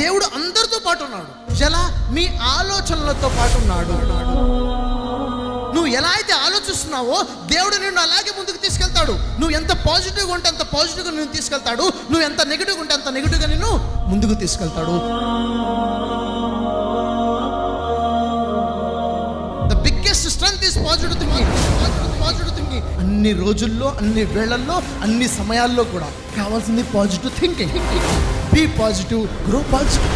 దేవుడు అందరితో పాటు ఉన్నాడు. ఎలా? మీ ఆలోచనలతో పాటు ఉన్నాడు. నువ్వు ఎలా అయితే ఆలోచిస్తున్నావో దేవుడు నిన్ను అలాగే ముందుకు తీసుకెళ్తాడు. నువ్వు ఎంత పాజిటివ్గా ఉంటే అంత పాజిటివ్గా నిన్ను తీసుకెళ్తాడు. నువ్వు ఎంత నెగిటివ్గా ఉంటే అంత నెగిటివ్గా నిన్ను ముందుకు తీసుకెళ్తాడు. The biggest strength is positive thinking. Positive thinking అన్ని రోజుల్లో, అన్ని వేళల్లో, అన్ని సమయాల్లో కూడా కావాల్సింది positive thinking. Be positive, grow positive.